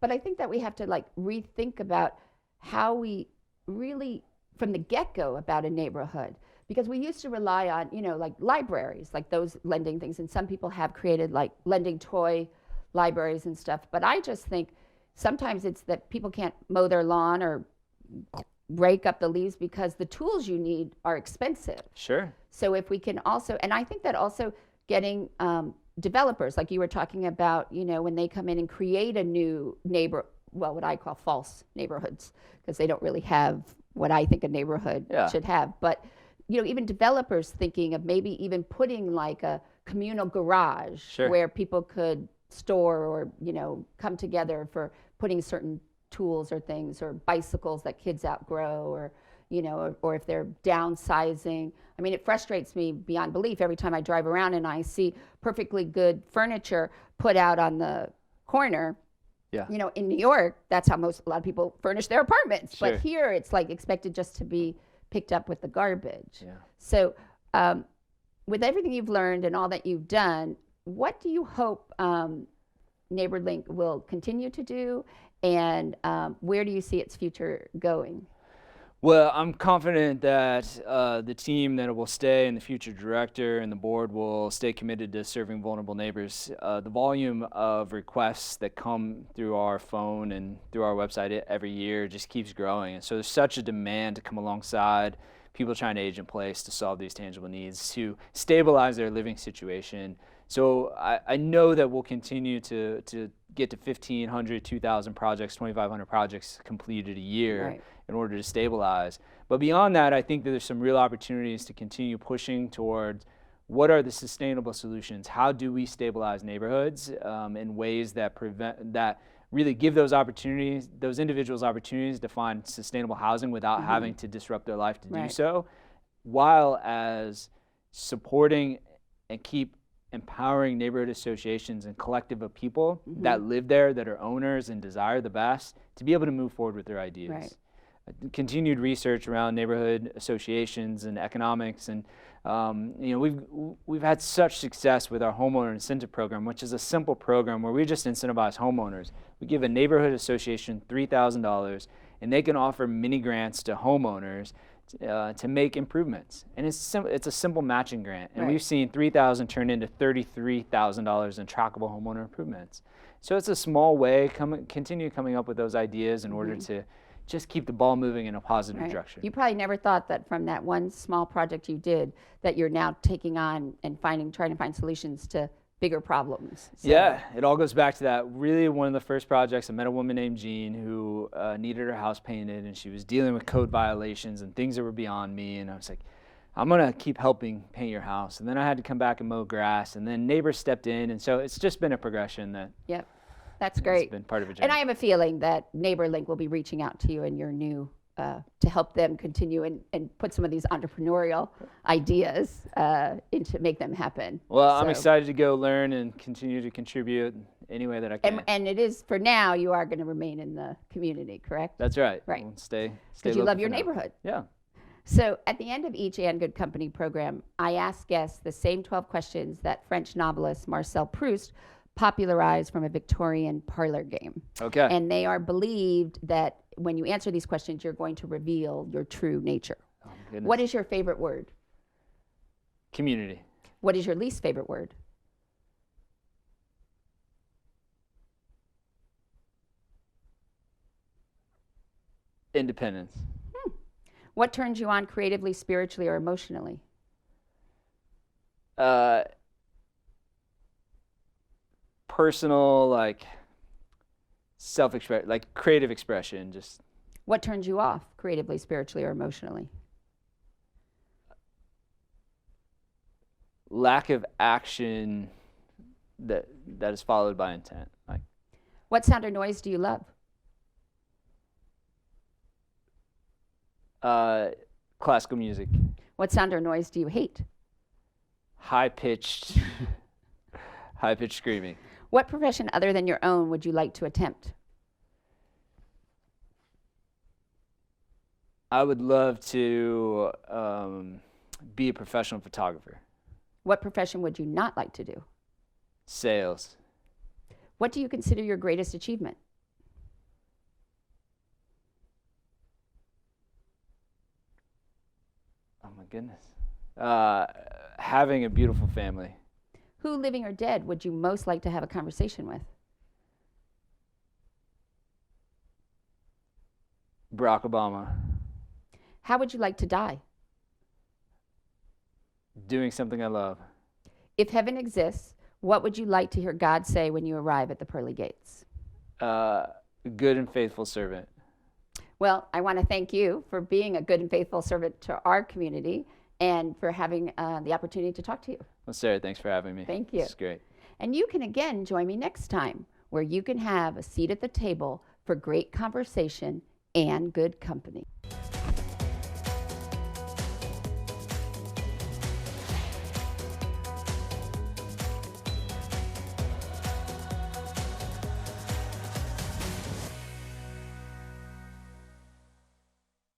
Speaker 2: But I think that we have to like rethink about how we really, from the get-go, about a neighborhood. Because we used to rely on, like libraries, like those lending things. And some people have created like lending toy libraries and stuff. But I just think sometimes it's that people can't mow their lawn or rake up the leaves because the tools you need are expensive.
Speaker 3: Sure.
Speaker 2: So if we can also, and I think that also getting developers, like you were talking about, when they come in and create a new what I call false neighborhoods, because they don't really have what I think a neighborhood should have. But, even developers thinking of maybe even putting like a communal garage where people could store or, come together for putting certain tools or things, or bicycles that kids outgrow, or or if they're downsizing. I mean, it frustrates me beyond belief every time I drive around and I see perfectly good furniture put out on the corner.
Speaker 3: Yeah.
Speaker 2: In New York, that's how a lot of people furnish their apartments.
Speaker 3: Sure.
Speaker 2: But here it's like expected just to be picked up with the garbage.
Speaker 3: Yeah.
Speaker 2: So with everything you've learned and all that you've done, what do you hope NeighborLink will continue to do? And where do you see its future going?
Speaker 3: Well, I'm confident that the team that will stay and the future director and the board will stay committed to serving vulnerable neighbors. The volume of requests that come through our phone and through our website every year just keeps growing. And so there's such a demand to come alongside people trying to age in place to solve these tangible needs, to stabilize their living situation. So I know that we'll continue to get to 1,500, 2,000 projects, 2,500 projects completed a year in order to stabilize. But beyond that, I think that there's some real opportunities to continue pushing towards what are the sustainable solutions? How do we stabilize neighborhoods in ways that really give those opportunities, those individuals opportunities to find sustainable housing without having to disrupt their life to do so, while as supporting and keep empowering neighborhood associations and collective of people that live there, that are owners and desire the best, to be able to move forward with their ideas.
Speaker 2: Right.
Speaker 3: Continued research around neighborhood associations and economics, and we've had such success with our homeowner incentive program, which is a simple program where we just incentivize homeowners. We give a neighborhood association $3,000, and they can offer mini grants to homeowners to make improvements. And it's a simple matching grant. And we've seen $3,000 turn into $33,000 in trackable homeowner improvements. So it's a small way, continue coming up with those ideas in order to just keep the ball moving in a positive direction.
Speaker 2: You probably never thought that from that one small project you did that you're now taking on and trying to find solutions to bigger problems. So.
Speaker 3: Yeah, it all goes back to that. Really, one of the first projects, I met a woman named Jean who needed her house painted, and she was dealing with code violations and things that were beyond me. And I was like, I'm gonna keep helping paint your house. And then I had to come back and mow grass, and then neighbors stepped in, and so it's just been a progression that.
Speaker 2: Yep, that's great.
Speaker 3: It's been part of a journey.
Speaker 2: And I have a feeling that NeighborLink will be reaching out to you in your new to help them continue and put some of these entrepreneurial ideas into make them happen.
Speaker 3: Well, I'm excited to go learn and continue to contribute any way that I can.
Speaker 2: And it is, for now, you are going to remain in the community, correct?
Speaker 3: That's right.
Speaker 2: Right.
Speaker 3: We'll stay
Speaker 2: Because you
Speaker 3: local
Speaker 2: love your
Speaker 3: for now.
Speaker 2: neighborhood.
Speaker 3: Yeah.
Speaker 2: So at the end of each And Good Company program, I ask guests the same 12 questions that French novelist Marcel Proust popularized from a Victorian parlor game.
Speaker 3: Okay.
Speaker 2: And they are believed that when you answer these questions, you're going to reveal your true nature.
Speaker 3: Oh, goodness.
Speaker 2: What is your favorite word?
Speaker 3: Community.
Speaker 2: What is your least favorite word?
Speaker 3: Independence.
Speaker 2: What turns you on creatively, spiritually, or emotionally?
Speaker 3: Personal, like self-expression, like creative expression. Just
Speaker 2: What turns you off creatively, spiritually, or emotionally?
Speaker 3: lack of action that is followed by intent. Like,
Speaker 2: What sound or noise do you love?
Speaker 3: classical music,
Speaker 2: What sound or noise do you hate?
Speaker 3: high-pitched screaming.
Speaker 2: What profession other than your own would you like to attempt?
Speaker 3: I would love to be a professional photographer.
Speaker 2: What profession would you not like to do?
Speaker 3: Sales.
Speaker 2: What do you consider your greatest achievement?
Speaker 3: Oh my goodness. Having a beautiful family.
Speaker 2: Who, living or dead, would you most like to have a conversation with?
Speaker 3: Barack Obama.
Speaker 2: How would you like to die?
Speaker 3: Doing something I love.
Speaker 2: If heaven exists, what would you like to hear God say when you arrive at the pearly gates?
Speaker 3: Good and faithful servant.
Speaker 2: Well, I want to thank you for being a good and faithful servant to our community and for having the opportunity to talk to you.
Speaker 3: Well, Sarah, thanks for having me.
Speaker 2: Thank you.
Speaker 3: It's great.
Speaker 2: And you can again join me next time, where you can have a seat at the table for great conversation and good company.